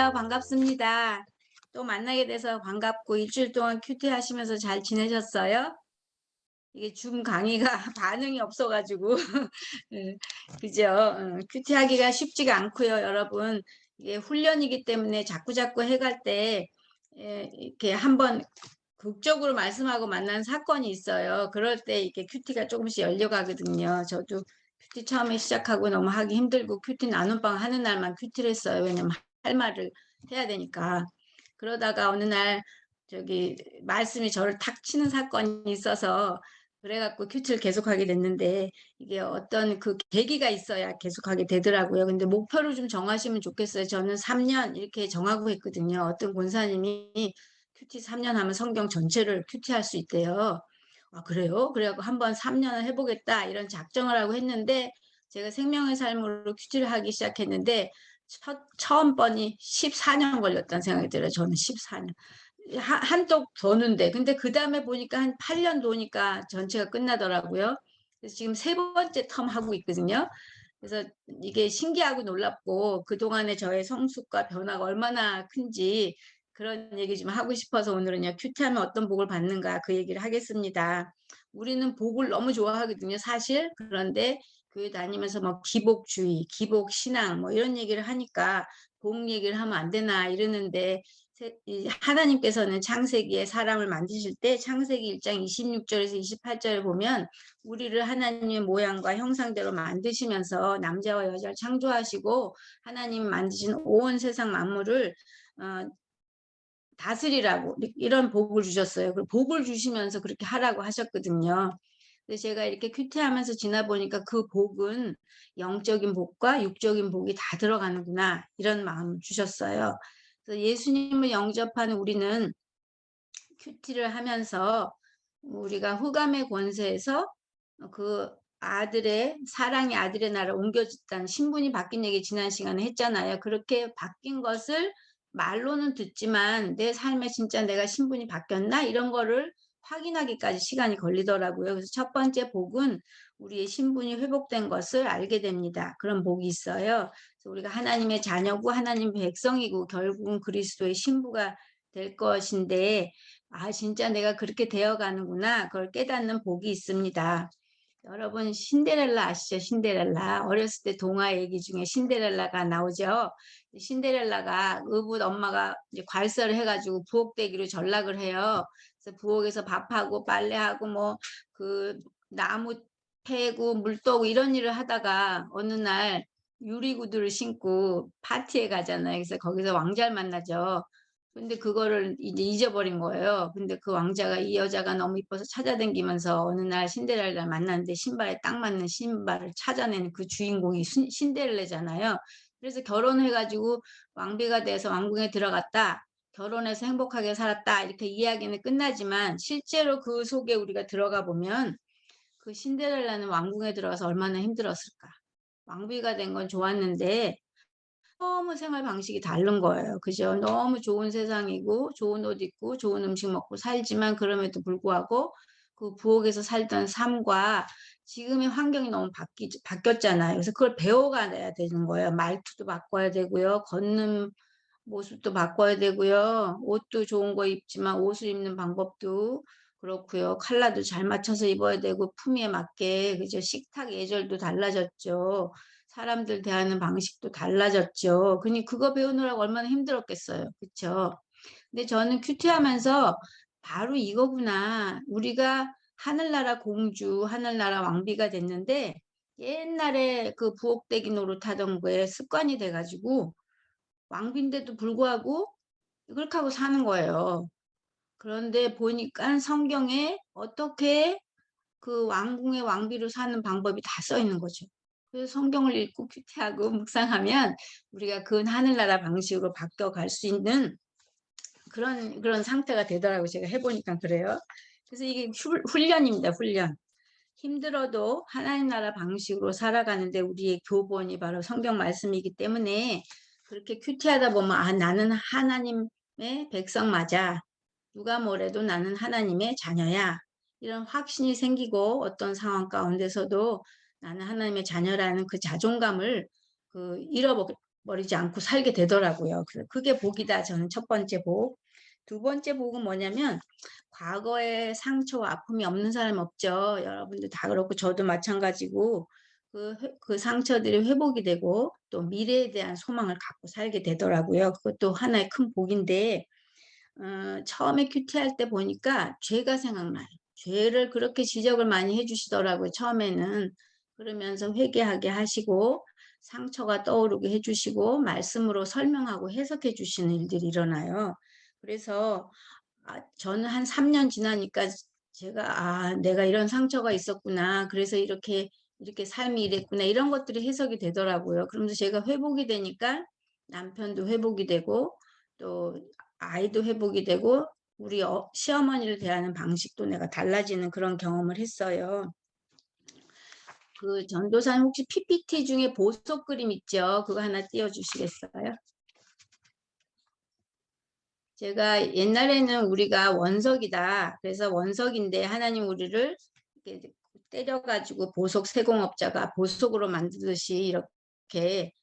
안녕하세요. 반갑습니다. 또 만나게 돼서 반갑고 일주일 동안 큐티 하시면서 잘 지내셨어요? 이게 줌 강의가 반응이 없어가지고 예, 그죠? 큐티 하기가 쉽지가 않고요, 여러분. 이게 훈련이기 때문에 자꾸자꾸 해갈 때 이렇게 한번 극적으로 말씀하고 만난 사건이 있어요. 그럴 때 이렇게 큐티가 조금씩 열려가거든요. 저도 큐티 처음에 시작하고 너무 하기 힘들고 큐티 나눔방 하는 날만 큐티를 했어요. 왜냐면 할 말을 해야 되니까. 그러다가 어느 날 저기 말씀이 저를 탁 치는 사건이 있어서 그래갖고 큐티를 계속하게 됐는데 이게 어떤 그 계기가 있어야 계속하게 되더라고요. 근데 목표를 좀 정하시면 좋겠어요. 저는 3년 이렇게 정하고 했거든요. 어떤 권사님이 큐티 3년 하면 성경 전체를 큐티할 수 있대요. 아, 그래요? 그래갖고 한번 3년을 해보겠다 이런 작정을 하고 했는데 제가 생명의 삶으로 큐티를 하기 시작했는데 처음 번이 14년 걸렸다는 생각이 들어요. 저는 14년. 한독 도는데 근데 그 다음에 보니까 한 8년 도니까 전체가 끝나더라고요. 그래서 지금 세 번째 텀 하고 있거든요. 그래서 이게 신기하고 놀랍고 그동안의 저의 성숙과 변화가 얼마나 큰지 그런 얘기 좀 하고 싶어서 오늘은요, 큐티하면 어떤 복을 받는가 그 얘기를 하겠습니다. 우리는 복을 너무 좋아하거든요, 사실. 그런데 교회 다니면서 뭐 기복주의, 기복신앙 뭐 이런 얘기를 하니까 복 얘기를 하면 안 되나 이러는데 하나님께서는 창세기에 사람을 만드실 때 창세기 1장 26절에서 28절을 보면 우리를 하나님의 모양과 형상대로 만드시면서 남자와 여자를 창조하시고 하나님 만드신 온 세상 만물을 어, 다스리라고 이런 복을 주셨어요. 그 복을 주시면서 그렇게 하라고 하셨거든요. 근데 제가 이렇게 큐티하면서 지나 보니까 그 복은 영적인 복과 육적인 복이 다 들어가는구나 이런 마음을 주셨어요. 그래서 예수님을 영접하는 우리는 큐티를 하면서 우리가 흑암의 권세에서 그 아들의 사랑의 아들의 나라를 옮겨졌다는 신분이 바뀐 얘기 지난 시간에 했잖아요. 그렇게 바뀐 것을 말로는 듣지만 내 삶에 진짜 내가 신분이 바뀌었나 이런 거를 확인하기까지 시간이 걸리더라고요. 그래서 첫 번째 복은 우리의 신분이 회복된 것을 알게 됩니다. 그런 복이 있어요. 그래서 우리가 하나님의 자녀고 하나님 백성이고 결국은 그리스도의 신부가 될 것인데 아 진짜 내가 그렇게 되어가는구나 그걸 깨닫는 복이 있습니다. 여러분 신데렐라 아시죠? 신데렐라 어렸을 때 동화 얘기 중에 신데렐라가 나오죠. 신데렐라가 의붓 엄마가 이제 괄세를 해가지고 부엌대기로 전락을 해요. 그래서 부엌에서 밥하고 빨래하고 뭐 그 나무 패고 물 떠고 이런 일을 하다가 어느 날 유리구두를 신고 파티에 가잖아요. 그래서 거기서 왕자를 만나죠. 근데 그거를 이제 잊어버린 거예요. 근데 그 왕자가 이 여자가 너무 이뻐서 찾아다니면서 어느 날 신데렐라를 만났는데 신발에 딱 맞는 신발을 찾아낸 그 주인공이 신데렐라잖아요. 그래서 결혼해가지고 왕비가 돼서 왕궁에 들어갔다. 결혼해서 행복하게 살았다. 이렇게 이야기는 끝나지만 실제로 그 속에 우리가 들어가 보면 그 신데렐라는 왕궁에 들어가서 얼마나 힘들었을까. 왕비가 된 건 좋았는데 너무 생활 방식이 다른 거예요. 그죠? 너무 좋은 세상이고 좋은 옷 입고 좋은 음식 먹고 살지만 그럼에도 불구하고 그 부엌에서 살던 삶과 지금의 환경이 너무 바뀌었잖아요. 그래서 그걸 배워가야 되는 거예요. 말투도 바꿔야 되고요. 걷는 모습도 바꿔야 되고요. 옷도 좋은 거 입지만 옷을 입는 방법도 그렇고요. 컬러도 잘 맞춰서 입어야 되고 품위에 맞게 그죠? 식탁 예절도 달라졌죠. 사람들 대하는 방식도 달라졌죠. 그니 그거 배우느라고 얼마나 힘들었겠어요. 그쵸? 근데 저는 큐티하면서 바로 이거구나. 우리가 하늘나라 공주, 하늘나라 왕비가 됐는데 옛날에 그 부엌대기 노릇하던 거에 습관이 돼가지고 왕비인데도 불구하고 그렇게 하고 사는 거예요. 그런데 보니까 성경에 어떻게 그 왕궁의 왕비로 사는 방법이 다 써 있는 거죠. 그래서 성경을 읽고 큐티하고 묵상하면 우리가 그 하늘나라 방식으로 바뀌어갈 수 있는 그런 상태가 되더라고요. 제가 해보니까 그래요. 그래서 이게 훈련입니다. 훈련. 힘들어도 하나님 나라 방식으로 살아가는데 우리의 교본이 바로 성경 말씀이기 때문에 그렇게 큐티하다 보면 아 나는 하나님의 백성 맞아. 누가 뭐래도 나는 하나님의 자녀야. 이런 확신이 생기고 어떤 상황 가운데서도 나는 하나님의 자녀라는 그 자존감을 그 버리지 않고 살게 되더라고요. 그게 복이다. 저는 첫 번째 복. 두 번째 복은 뭐냐면 과거에 상처와 아픔이 없는 사람 없죠. 여러분들 다 그렇고 저도 마찬가지고 그 상처들이 회복이 되고 또 미래에 대한 소망을 갖고 살게 되더라고요. 그것도 하나의 큰 복인데 처음에 큐티할 때 보니까 죄가 생각나요. 죄를 그렇게 지적을 많이 해주시더라고요. 처음에는. 그러면서 회개하게 하시고 상처가 떠오르게 해주시고 말씀으로 설명하고 해석해 주시는 일들이 일어나요. 그래서 저는 한 3년 지나니까 제가 내가 이런 상처가 있었구나. 그래서 이렇게 삶이 이랬구나. 이런 것들이 해석이 되더라고요. 그러면서 제가 회복이 되니까 남편도 회복이 되고 또 아이도 회복이 되고 우리 시어머니를 대하는 방식도 내가 달라지는 그런 경험을 했어요. 그 전도사님 혹시 PPT 중에 보석 그림 있죠? 그거 하나 띄워주시겠어요? 제가 옛날에는 우리가 원석이다. 그래서 원석인데 하나님 우리를 이렇게 때려가지고 보석 세공업자가 보석으로 만드듯이 이렇게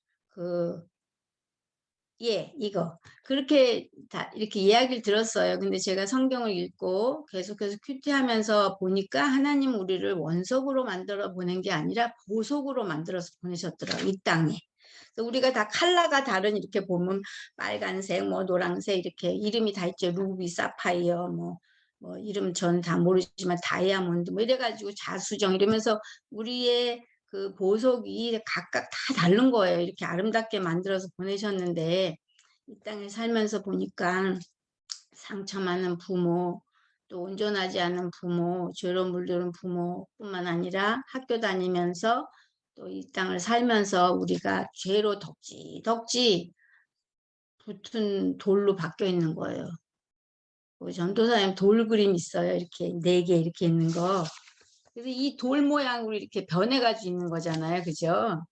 이거 그렇게 다 이렇게 이야기를 들었어요. 근데 제가 성경을 읽고 계속해서 큐티하면서 보니까 하나님 우리를 원석으로 만들어 보낸 게 아니라 보석으로 만들어서 보내셨더라고요. 이 땅에. 그래서 우리가 다 컬러가 다른 이렇게 보면 빨간색, 뭐 노란색 이렇게 이름이 다 있죠. 루비, 사파이어, 뭐 이름 전 다 모르지만 다이아몬드 뭐 이래가지고 자수정 이러면서 우리의 그 보석이 각각 다 다른 거예요. 이렇게 아름답게 만들어서 보내셨는데 이 땅에 살면서 보니까 상처 많은 부모, 또 온전하지 않은 부모, 죄로 물드는 부모뿐만 아니라 학교 다니면서 또 이 땅을 살면서 우리가 죄로 덕지 붙은 돌로 바뀌어 있는 거예요. 전도사님 돌 그림 있어요. 이렇게 4개 이렇게 있는 거. 그래서 이 돌 모양으로 이렇게 변해가지고 있는 거잖아요. 그죠?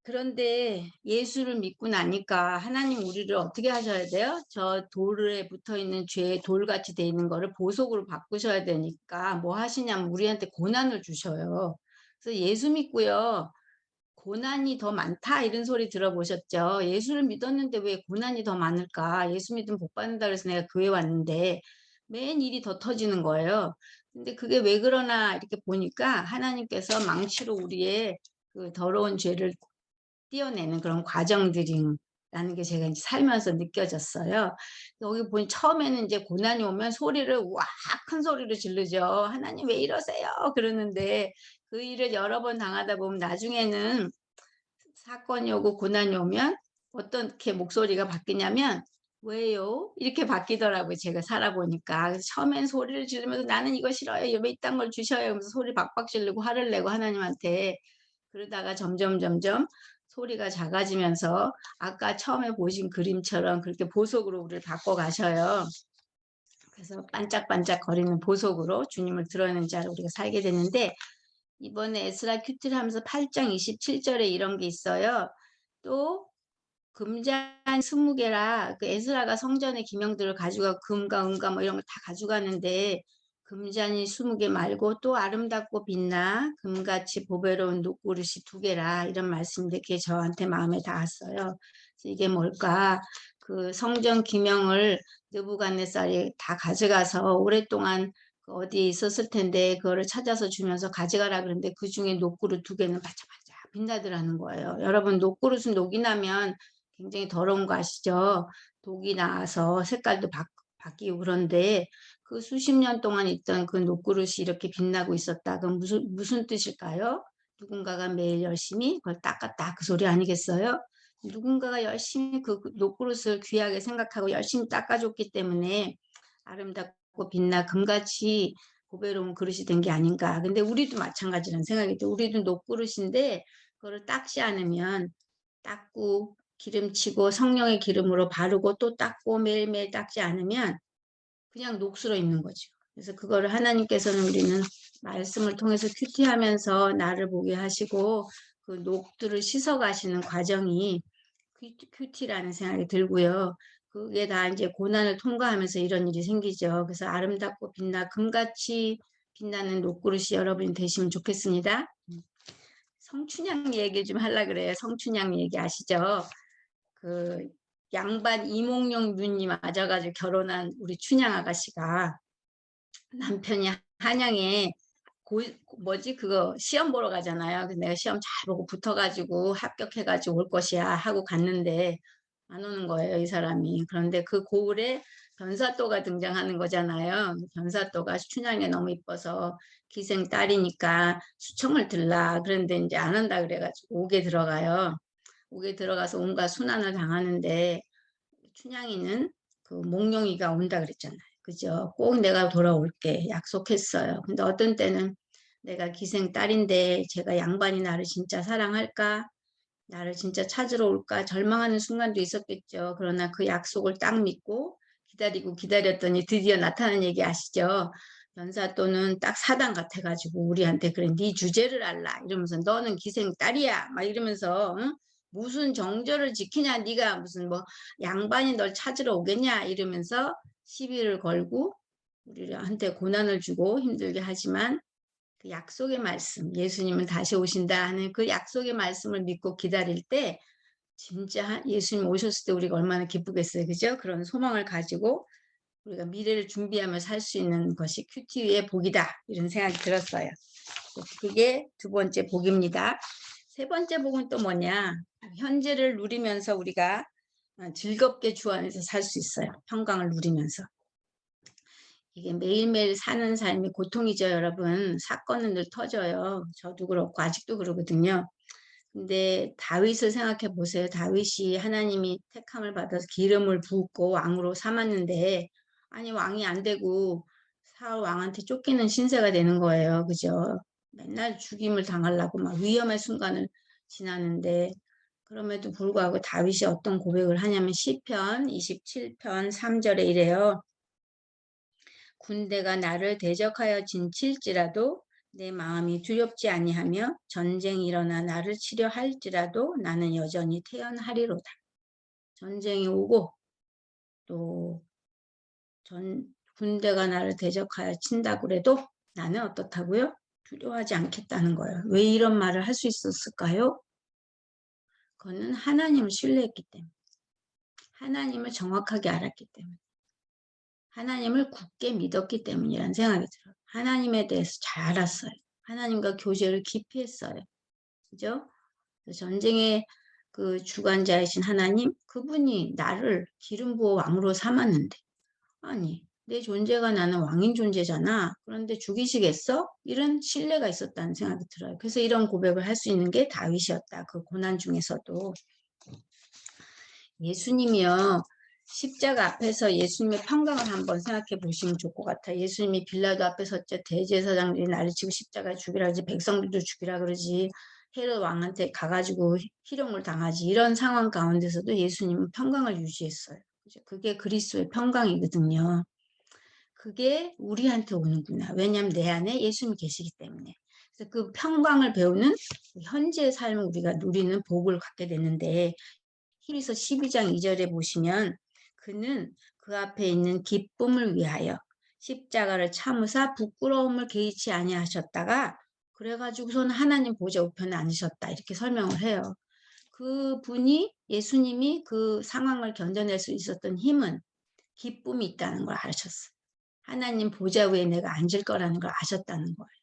그런데 예수를 믿고 나니까 하나님 우리를 어떻게 하셔야 돼요? 저 돌에 붙어 있는 죄 돌같이 돼 있는 거를 보석으로 바꾸셔야 되니까 뭐 하시냐면 우리한테 고난을 주셔요. 그래서 예수 믿고요. 고난이 더 많다 이런 소리 들어보셨죠? 예수를 믿었는데 왜 고난이 더 많을까? 예수 믿으면 복 받는다 그래서 내가 교회 왔는데 맨 일이 더 터지는 거예요. 근데 그게 왜 그러나 이렇게 보니까 하나님께서 망치로 우리의 그 더러운 죄를 띄어내는 그런 과정들이라는 게 제가 이제 살면서 느껴졌어요. 여기 보니 처음에는 이제 고난이 오면 소리를 와 큰 소리로 지르죠. 하나님 왜 이러세요? 그러는데 그 일을 여러 번 당하다 보면 나중에는 사건이 오고 고난이 오면 어떻게 목소리가 바뀌냐면 왜요? 이렇게 바뀌더라고요. 제가 살아보니까. 그래서 처음엔 소리를 지르면서 나는 이거 싫어요. 왜 이딴 걸 주셔요? 하면서 소리 박박 지르고 화를 내고 하나님한테. 그러다가 점점 소리가 작아지면서 아까 처음에 보신 그림처럼 그렇게 보석으로 우리를 바꿔 가셔요. 그래서 반짝반짝 거리는 보석으로 주님을 드러내는 자로 우리가 살게 되는데 이번에 에스라 큐티를 하면서 8장 27절에 이런 게 있어요. 또 금잔 20개라 그 에스라가 성전의 기명들을 가져가 금과 은과 뭐 이런 거 다 가져가는데 금잔이 20개 말고 또 아름답고 빛나 금같이 보배로운 녹그릇이 2개라 이런 말씀인데 그게 저한테 마음에 닿았어요. 이게 뭘까? 그 성전 기명을 느부갓네살이 다 가져가서 오랫동안 어디 있었을 텐데 그거를 찾아서 주면서 가져가라 그러는데 그 중에 녹그릇 2개는 반짝반짝 빛나더라는 거예요. 여러분 녹그릇은 녹이 나면 굉장히 더러운 거 아시죠? 독이 나서 색깔도 바뀌고 그런데 그 수십 년 동안 있던 그 녹그릇이 이렇게 빛나고 있었다. 그럼 무슨 뜻일까요? 누군가가 매일 열심히 그걸 닦았다. 그 소리 아니겠어요? 누군가가 열심히 그 녹그릇을 귀하게 생각하고 열심히 닦아줬기 때문에 아름답고 빛나 금같이 보배로운 그릇이 된 게 아닌가. 근데 우리도 마찬가지라는 생각이 들어요. 우리도 녹그릇인데 그거를 닦지 않으면 닦고 기름치고 성령의 기름으로 바르고 또 닦고 매일매일 닦지 않으면 그냥 녹슬어 있는 거죠. 그래서 그거를 하나님께서는 우리는 말씀을 통해서 큐티하면서 나를 보게 하시고 그 녹들을 씻어 가시는 과정이 큐티라는 생각이 들고요. 그게 다 이제 고난을 통과하면서 이런 일이 생기죠. 그래서 아름답고 빛나 금같이 빛나는 녹그릇이 여러분이 되시면 좋겠습니다. 성춘향 얘기 좀 하려고 그래요. 성춘향 얘기 아시죠? 그 양반 이몽룡 누님 맞아가지고 결혼한 우리 춘향 아가씨가 남편이 한양에 뭐지 그거 시험 보러 가잖아요. 그래서 내가 시험 잘 보고 붙어가지고 합격해가지고 올 것이야 하고 갔는데 안 오는 거예요, 이 사람이. 그런데 그 고을에 변사또가 등장하는 거잖아요. 변사또가 춘향이 너무 이뻐서 기생 딸이니까 수청을 들라. 그런데 이제 안 한다 그래가지고 옥에 들어가요. 옥에 들어가서 온갖 순환을 당하는데 춘향이는 그 몽룡이가 온다 그랬잖아요. 그죠? 꼭 내가 돌아올게 약속했어요. 근데 어떤 때는 내가 기생 딸인데 제가 양반이 나를 진짜 사랑할까? 나를 진짜 찾으러 올까? 절망하는 순간도 있었겠죠. 그러나 그 약속을 딱 믿고 기다리고 기다렸더니 드디어 나타난 얘기 아시죠? 변사또는 딱 사당 같아가지고 우리한테 그래 네 주제를 알라 이러면서 너는 기생 딸이야 막 이러면서 응? 무슨 정절을 지키냐 네가 무슨 뭐 양반이 널 찾으러 오겠냐 이러면서 시비를 걸고 우리한테 고난을 주고 힘들게 하지만 그 약속의 말씀, 예수님은 다시 오신다 하는 그 약속의 말씀을 믿고 기다릴 때 진짜 예수님 오셨을 때 우리가 얼마나 기쁘겠어요. 그죠? 그런 소망을 가지고 우리가 미래를 준비하며 살 수 있는 것이 큐티의 복이다. 이런 생각이 들었어요. 그게 두 번째 복입니다. 세 번째 복은 또 뭐냐? 현재를 누리면서 우리가 즐겁게 주 안에서 살 수 있어요. 평강을 누리면서. 이게 매일매일 사는 삶이 고통이죠, 여러분. 사건은 늘 터져요. 저도 그렇고 아직도 그러거든요. 근데 다윗을 생각해 보세요. 다윗이 하나님이 택함을 받아서 기름을 붓고 왕으로 삼았는데 아니 왕이 안 되고 사울 왕한테 쫓기는 신세가 되는 거예요. 그죠? 맨날 죽임을 당하려고 막 위험한 순간을 지나는데 그럼에도 불구하고 다윗이 어떤 고백을 하냐면 시편 27편 3절에 이래요. 군대가 나를 대적하여 진칠지라도 내 마음이 두렵지 아니하며 전쟁이 일어나 나를 치려 할지라도 나는 여전히 태연하리로다. 전쟁이 오고 또 군대가 나를 대적하여 친다고 그래도 나는 어떻다고요? 두려워하지 않겠다는 거예요. 왜 이런 말을 할 수 있었을까요? 그거는 하나님을 신뢰했기 때문에 하나님을 정확하게 알았기 때문에 하나님을 굳게 믿었기 때문이라는 생각이 들어요. 하나님에 대해서 잘 알았어요. 하나님과 교제를 깊이 했어요. 그죠? 전쟁의 그 주관자이신 하나님, 그분이 나를 기름 부어 왕으로 삼았는데, 아니, 내 존재가 나는 왕인 존재잖아. 그런데 죽이시겠어? 이런 신뢰가 있었다는 생각이 들어요. 그래서 이런 고백을 할 수 있는 게 다윗이었다. 그 고난 중에서도. 예수님이요. 십자가 앞에서 예수님의 평강을 한번 생각해 보시면 좋을 것 같아요. 예수님이 빌라도 앞에 섰죠. 대제사장들이 나를 치고 십자가에 죽이라 그러지 백성들도 죽이라 그러지 헤롯 왕한테 가가지고 희롱을 당하지 이런 상황 가운데서도 예수님은 평강을 유지했어요. 그게 그리스도의 평강이거든요. 그게 우리한테 오는구나. 왜냐하면 내 안에 예수님이 계시기 때문에. 그래서 그 평강을 배우는 현재의 삶을 우리가 누리는 복을 갖게 되는데 히브리서 12장 2절에 보시면 그는 그 앞에 있는 기쁨을 위하여 십자가를 참으사 부끄러움을 개의치 아니하셨다가 그래가지고서는 하나님 보좌 우편에 앉으셨다 이렇게 설명을 해요. 그 분이 예수님이 그 상황을 견뎌낼 수 있었던 힘은 기쁨이 있다는 걸 아셨어요. 하나님 보좌 위에 내가 앉을 거라는 걸 아셨다는 거예요.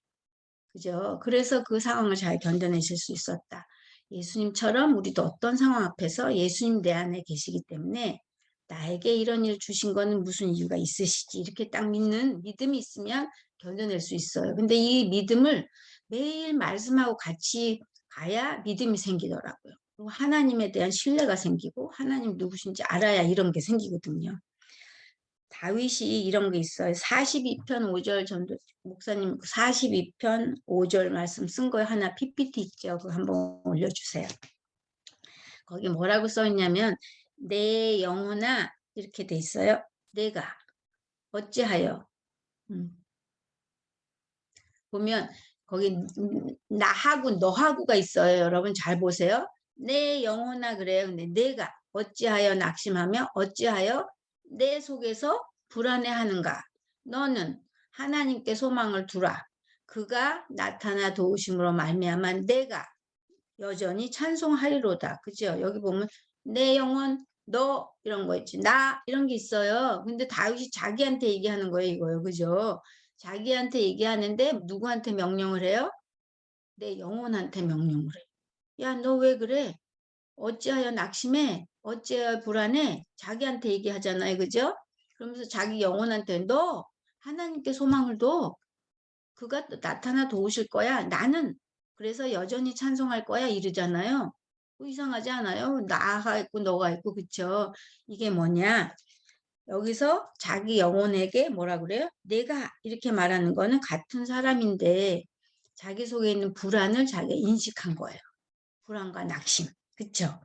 그죠? 그래서 그 상황을 잘 견뎌내실 수 있었다. 예수님처럼 우리도 어떤 상황 앞에서 예수님 내 안에 계시기 때문에 나에게 이런 일 주신 거는 무슨 이유가 있으시지 이렇게 딱 믿는 믿음이 있으면 견뎌낼 수 있어요. 근데 이 믿음을 매일 말씀하고 같이 가야 믿음이 생기더라고요. 그리고 하나님에 대한 신뢰가 생기고 하나님 누구신지 알아야 이런 게 생기거든요. 다윗이 이런 게 있어요. 42편 5절 전도 목사님 42편 5절 말씀 쓴 거 하나 PPT 있죠. 그거 한번 올려주세요. 거기 뭐라고 써 있냐면 내 영혼아 이렇게 돼 있어요. 내가 어찌하여 보면 거기 나하고 너하고가 있어요. 여러분 잘 보세요. 내 영혼아 그래요. 근데 내가 어찌하여 낙심하며 어찌하여 내 속에서 불안해하는가. 너는 하나님께 소망을 두라. 그가 나타나 도우심으로 말미암아 내가 여전히 찬송하리로다. 그죠? 여기 보면 내 영혼 너 이런 거 있지. 나 이런 게 있어요. 근데 다윗이 자기한테 얘기하는 거예요, 이거요. 그죠? 자기한테 얘기하는데 누구한테 명령을 해요? 내 영혼한테 명령을 해. 야, 너 왜 그래? 어찌하여 낙심해? 어찌하여 불안해? 자기한테 얘기하잖아요. 그죠? 그러면서 자기 영혼한테 너 하나님께 소망을 둬. 그가 나타나 도우실 거야. 나는 그래서 여전히 찬송할 거야 이러잖아요. 이상하지 않아요? 나가 있고 너가 있고 그쵸? 이게 뭐냐? 여기서 자기 영혼에게 뭐라 그래요? 내가 이렇게 말하는 거는 같은 사람인데 자기 속에 있는 불안을 자기가 인식한 거예요. 불안과 낙심. 그쵸?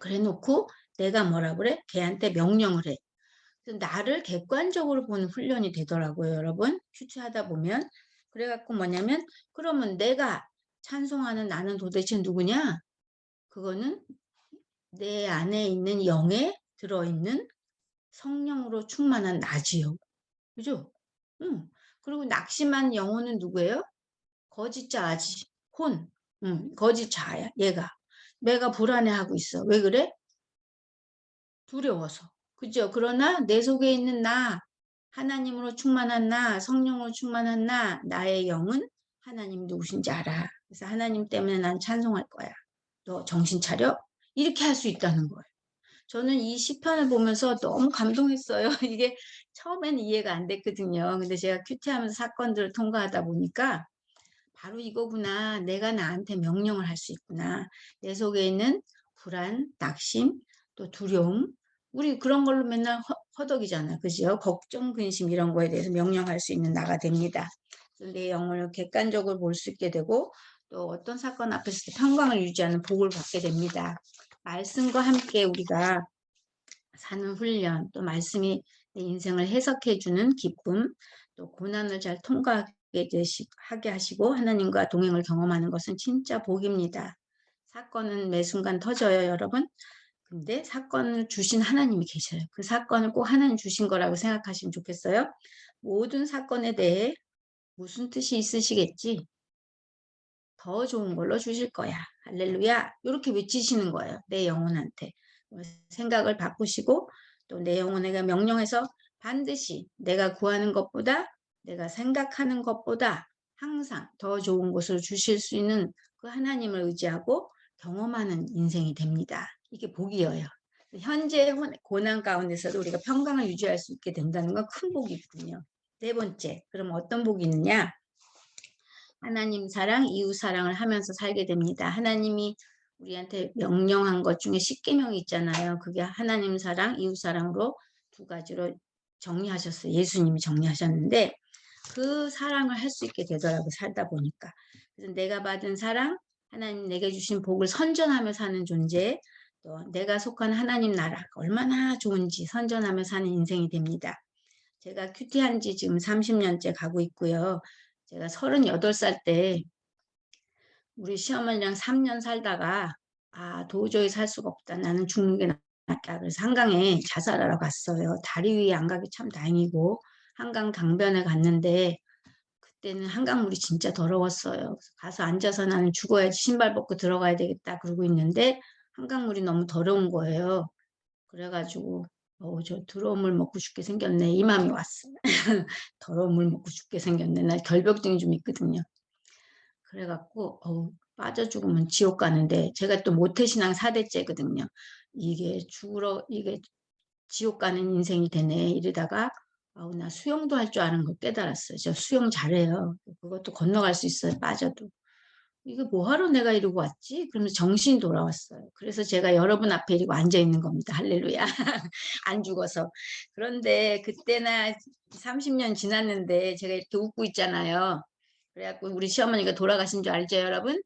그래 놓고 내가 뭐라 그래? 걔한테 명령을 해. 나를 객관적으로 보는 훈련이 되더라고요, 여러분. 큐티하다 보면. 그래갖고 뭐냐면, 그러면 내가 찬송하는 나는 도대체 누구냐? 그거는 내 안에 있는 영에 들어있는 성령으로 충만한 나지요. 그죠? 응. 그리고 낙심한 영혼은 누구예요? 거짓자아지. 혼. 응. 거짓자아야, 얘가. 내가 불안해하고 있어. 왜 그래? 두려워서. 그죠? 그러나 내 속에 있는 나, 하나님으로 충만한 나, 성령으로 충만한 나, 나의 영은 하나님 누구신지 알아. 그래서 하나님 때문에 난 찬송할 거야. 너 정신 차려? 이렇게 할 수 있다는 거예요. 저는 이 시편을 보면서 너무 감동했어요. 이게 처음에는 이해가 안 됐거든요. 근데 제가 큐티하면서 사건들을 통과하다 보니까 바로 이거구나. 내가 나한테 명령을 할 수 있구나. 내 속에 있는 불안, 낙심, 또 두려움. 우리 그런 걸로 맨날 허덕이잖아. 그죠? 걱정, 근심 이런 거에 대해서 명령할 수 있는 나가 됩니다. 내 영혼을 객관적으로 볼 수 있게 되고 또 어떤 사건 앞에서 평강을 유지하는 복을 받게 됩니다. 말씀과 함께 우리가 사는 훈련, 또 말씀이 내 인생을 해석해주는 기쁨, 또 고난을 잘 통과하게 하게 하시고 하나님과 동행을 경험하는 것은 진짜 복입니다. 사건은 매 순간 터져요, 여러분. 근데 사건을 주신 하나님이 계셔요. 그 사건을 꼭 하나님 주신 거라고 생각하시면 좋겠어요. 모든 사건에 대해 무슨 뜻이 있으시겠지? 더 좋은 걸로 주실 거야. 할렐루야. 이렇게 외치시는 거예요. 내 영혼한테. 생각을 바꾸시고 또 내 영혼에게 명령해서 반드시 내가 구하는 것보다 내가 생각하는 것보다 항상 더 좋은 것을 주실 수 있는 그 하나님을 의지하고 경험하는 인생이 됩니다. 이게 복이에요. 현재 고난 가운데서도 우리가 평강을 유지할 수 있게 된다는 건 큰 복이거든요. 네 번째, 그럼 어떤 복이 있느냐? 하나님 사랑, 이웃 사랑을 하면서 살게 됩니다. 하나님이 우리한테 명령한 것 중에 10계명이 있잖아요. 그게 하나님 사랑, 이웃 사랑으로 두 가지로 정리하셨어요. 예수님이 정리하셨는데 그 사랑을 할 수 있게 되더라고요. 살다 보니까. 그래서 내가 받은 사랑, 하나님 내게 주신 복을 선전하며 사는 존재, 또 내가 속한 하나님 나라가 얼마나 좋은지 선전하며 사는 인생이 됩니다. 제가 큐티한 지 지금 30년째 가고 있고요. 제가 38살 때 우리 시어머니랑 3년 살다가 도저히 살 수가 없다. 나는 죽는 게 낫다. 그래서 한강에 자살하러 갔어요. 다리 위에 안 가기 참 다행이고 한강 강변에 갔는데 그때는 한강물이 진짜 더러웠어요. 그래서 가서 앉아서 나는 죽어야지 신발 벗고 들어가야 되겠다 그러고 있는데 한강물이 너무 더러운 거예요. 그래가지고 저 더러운 물 먹고 죽게 생겼네. 이 마음이 왔어요. 더러운 물 먹고 죽게 생겼네. 나 결벽증이 좀 있거든요. 그래갖고 빠져 죽으면 지옥 가는데 제가 또 모태신앙 4대째거든요. 이게 지옥 가는 인생이 되네 이러다가 나 수영도 할 줄 아는 걸 깨달았어요. 저 수영 잘해요. 그것도 건너갈 수 있어요. 빠져도. 이거 뭐하러 내가 이러고 왔지? 그러면서 정신이 돌아왔어요. 그래서 제가 여러분 앞에 이러고 앉아있는 겁니다. 할렐루야. 안 죽어서. 그런데 그때나 30년 지났는데 제가 이렇게 웃고 있잖아요. 그래갖고 우리 시어머니가 돌아가신 줄 알죠, 여러분?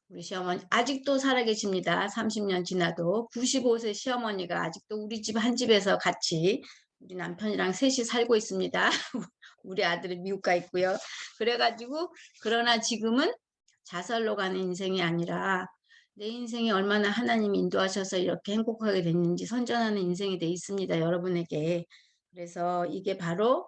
우리 시어머니 아직도 살아계십니다. 30년 지나도 95세 시어머니가 아직도 우리 집 한 집에서 같이 우리 남편이랑 셋이 살고 있습니다. 우리 아들은 미국 가 있고요. 그래가지고 그러나 지금은 자살로 가는 인생이 아니라 내 인생이 얼마나 하나님이 인도하셔서 이렇게 행복하게 됐는지 선전하는 인생이 돼 있습니다. 여러분에게. 그래서 이게 바로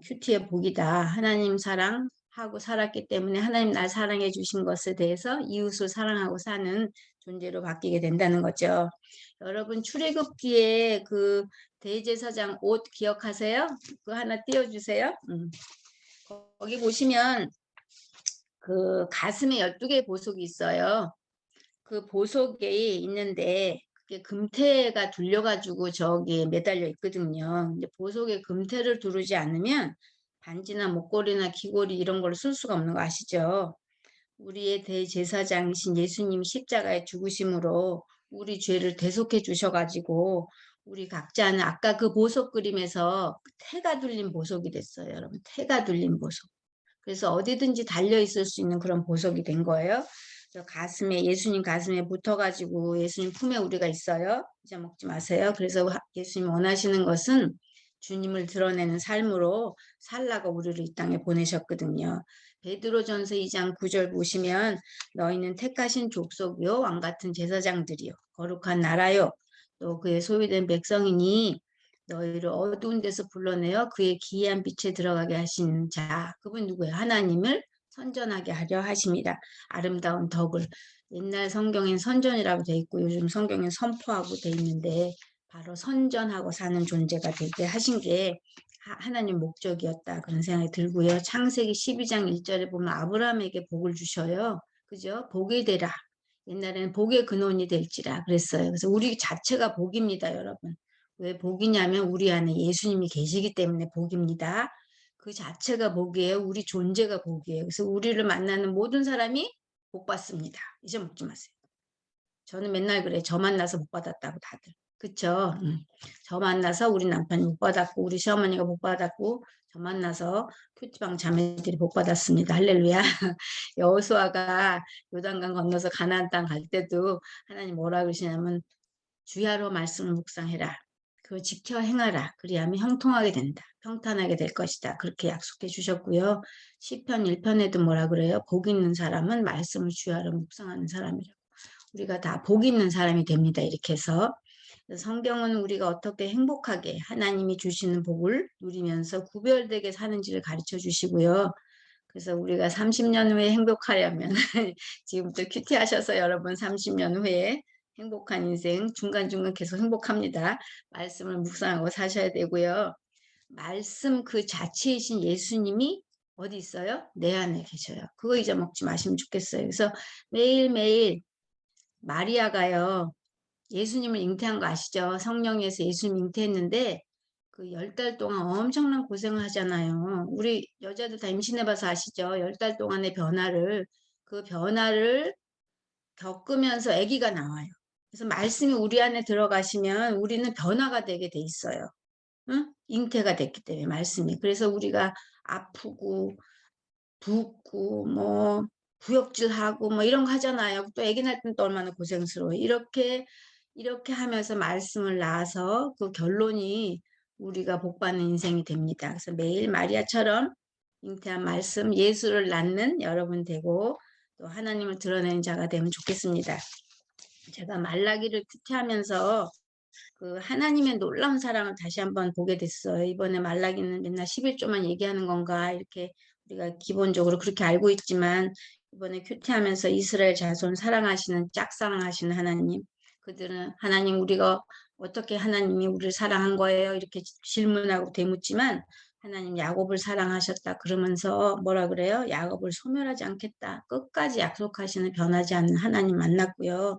큐티의 복이다. 하나님 사랑, 하고 살았기 때문에 하나님 날 사랑해 주신 것에 대해서 이웃을 사랑하고 사는 존재로 바뀌게 된다는 거죠. 여러분 출애굽기에 그 대제사장 옷 기억하세요? 그거 하나 띄워주세요. 거기 보시면 그 가슴에 12개 보석이 있어요. 그 보석에 있는데 그게 금태가 둘려가지고 저기 매달려 있거든요. 근데 보석에 금태를 두르지 않으면 반지나 목걸이나 귀걸이 이런 걸 쓸 수가 없는 거 아시죠? 우리의 대제사장이신 예수님 십자가의 죽으심으로 우리 죄를 대속해 주셔가지고 우리 각자는 아까 그 보석 그림에서 태가 둘린 보석이 됐어요. 여러분 태가 둘린 보석. 그래서 어디든지 달려 있을 수 있는 그런 보석이 된 거예요. 가슴에 예수님 가슴에 붙어가지고 예수님 품에 우리가 있어요. 잊어먹지 마세요. 그래서 예수님 원하시는 것은 주님을 드러내는 삶으로 살라고 우리를 이 땅에 보내셨거든요. 베드로전서 2장 9절 보시면 너희는 택하신 족속이요 왕 같은 제사장들이요 거룩한 나라요 또 그의 소유된 백성이니 너희를 어두운 데서 불러내어 그의 기이한 빛에 들어가게 하신 자 그분 누구예요? 하나님을 선전하게 하려 하십니다. 아름다운 덕을 옛날 성경엔 선전이라고 돼 있고 요즘 성경엔 선포하고 돼 있는데 바로 선전하고 사는 존재가 되게 하신 게 하나님 목적이었다 그런 생각이 들고요. 창세기 12장 1절에 보면 아브라함에게 복을 주셔요. 그죠? 복이 되라. 옛날에는 복의 근원이 될지라 그랬어요. 그래서 우리 자체가 복입니다, 여러분. 왜 복이냐면 우리 안에 예수님이 계시기 때문에 복입니다. 그 자체가 복이에요. 우리 존재가 복이에요. 그래서 우리를 만나는 모든 사람이 복 받습니다. 잊어먹지 마세요. 저는 맨날 그래. 저 만나서 복 받았다고 다들. 그쵸? 저 만나서 우리 남편이 복 받았고 우리 시어머니가 복 받았고 저 만나서 큐티방 자매들이 복 받았습니다. 할렐루야. 여호수아가 요단강 건너서 가나안 땅 갈 때도 하나님 뭐라 그러시냐면 주야로 말씀을 묵상해라. 그걸 지켜 행하라. 그리하면 형통하게 된다. 평탄하게 될 것이다. 그렇게 약속해 주셨고요. 시편 1편에도 뭐라 그래요? 복 있는 사람은 말씀을 주야로 묵상하는 사람이라고. 우리가 다 복 있는 사람이 됩니다. 이렇게 해서 성경은 우리가 어떻게 행복하게 하나님이 주시는 복을 누리면서 구별되게 사는지를 가르쳐 주시고요. 그래서 우리가 30년 후에 행복하려면 지금부터 큐티 하셔서 여러분 30년 후에 행복한 인생 중간중간 계속 행복합니다. 말씀을 묵상하고 사셔야 되고요. 말씀 그 자체이신 예수님이 어디 있어요? 내 안에 계셔요. 그거 잊어먹지 마시면 좋겠어요. 그래서 매일매일 마리아가요. 예수님을 잉태한 거 아시죠? 성령에서 예수님 잉태했는데 그 10달 동안 엄청난 고생을 하잖아요. 우리 여자들 다 임신해봐서 아시죠? 10달 동안의 변화를 그 변화를 겪으면서 아기가 나와요. 그래서 말씀이 우리 안에 들어가시면 우리는 변화가 되게 돼 있어요. 응? 잉태가 됐기 때문에 말씀이. 그래서 우리가 아프고 붓고 뭐 구역질하고 뭐 이런 거 하잖아요. 또 아기 낳을 때는 또 얼마나 고생스러워요. 이렇게 하면서 말씀을 낳아서 그 결론이 우리가 복받는 인생이 됩니다. 그래서 매일 마리아처럼 잉태한 말씀 예수를 낳는 여러분 되고 또 하나님을 드러내는 자가 되면 좋겠습니다. 제가 말라기를 큐티하면서 그 하나님의 놀라운 사랑을 다시 한번 보게 됐어요. 이번에 말라기는 맨날 11조만 얘기하는 건가 이렇게 우리가 기본적으로 그렇게 알고 있지만 이번에 큐티하면서 이스라엘 자손 사랑하시는 짝사랑하시는 하나님 그들은 하나님 우리가 어떻게 하나님이 우리를 사랑한 거예요? 이렇게 질문하고 되묻지만 하나님 야곱을 사랑하셨다 그러면서 뭐라 그래요? 야곱을 소멸하지 않겠다. 끝까지 약속하시는 변하지 않는 하나님 만났고요.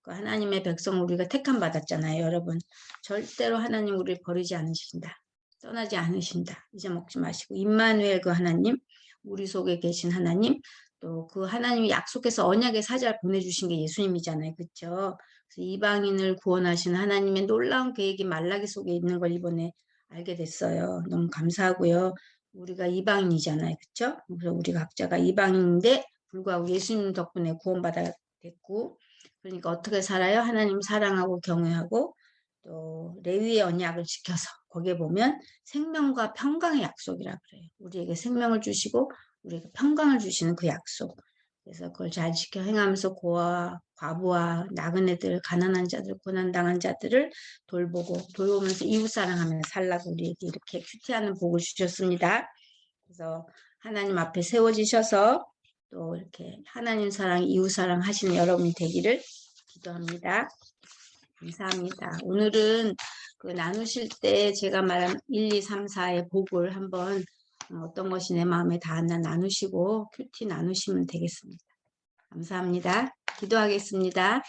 그 하나님의 백성 우리가 택함 받았잖아요, 여러분. 절대로 하나님 우리를 버리지 않으신다. 떠나지 않으신다. 잊어먹지 마시고 임마누엘 그 하나님, 우리 속에 계신 하나님, 또 그 하나님이 약속해서 언약의 사자를 보내주신 게 예수님이잖아요, 그렇죠? 그래서 이방인을 구원하신 하나님의 놀라운 계획이 말라기 속에 있는 걸 이번에 알게 됐어요. 너무 감사하고요. 우리가 이방인이잖아요, 그렇죠? 그래서 우리 각자가 이방인인데 불구하고 예수님 덕분에 구원받아 됐고 그러니까 어떻게 살아요? 하나님 사랑하고 경외하고 또 레위의 언약을 지켜서 거기에 보면 생명과 평강의 약속이라 그래요. 우리에게 생명을 주시고 우리에게 평강을 주시는 그 약속. 그래서 그걸 잘 지켜 행하면서 고아, 과부와 나그네들, 가난한 자들, 고난당한 자들을 돌보면서 이웃 사랑하면서 살라고 우리에게 이렇게 큐티하는 복을 주셨습니다. 그래서 하나님 앞에 세워지셔서 또 이렇게 하나님 사랑, 이웃 사랑 하시는 여러분이 되기를 기도합니다. 감사합니다. 오늘은 그 나누실 때 제가 말한 1, 2, 3, 4의 복을 한번 어떤 것이 내 마음에 닿았나 나누시고 큐티 나누시면 되겠습니다. 감사합니다. 기도하겠습니다.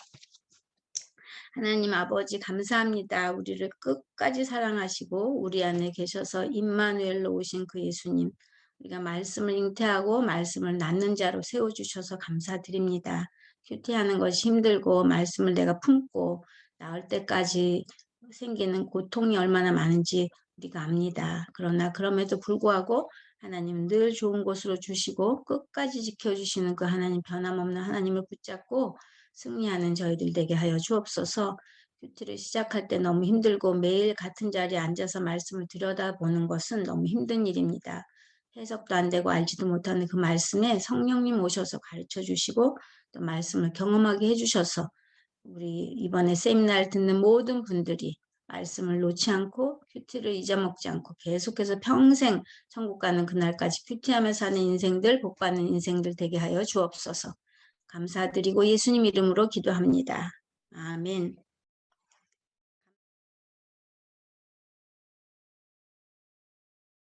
하나님 아버지 감사합니다. 우리를 끝까지 사랑하시고 우리 안에 계셔서 임마누엘로 오신 그 예수님, 우리가 말씀을 잉태하고 말씀을 낳는 자로 세워주셔서 감사드립니다. 큐티하는 것이 힘들고 말씀을 내가 품고 나을 때까지 생기는 고통이 얼마나 많은지 우리가 압니다. 그러나 그럼에도 불구하고 하나님 늘 좋은 곳으로 주시고 끝까지 지켜주시는 그 하나님, 변함없는 하나님을 붙잡고 승리하는 저희들 되게 하여 주옵소서. 큐티를 시작할 때 너무 힘들고 매일 같은 자리에 앉아서 말씀을 들여다보는 것은 너무 힘든 일입니다. 해석도 안 되고 알지도 못하는 그 말씀에 성령님 오셔서 가르쳐 주시고 또 말씀을 경험하게 해주셔서 우리 이번에 세미나를 듣는 모든 분들이 말씀을 놓지 않고 큐티를 잊어먹지 않고 계속해서 평생 천국 가는 그날까지 큐티하며 사는 인생들, 복받는 인생들 되게 하여 주옵소서. 감사드리고 예수님 이름으로 기도합니다. 아멘.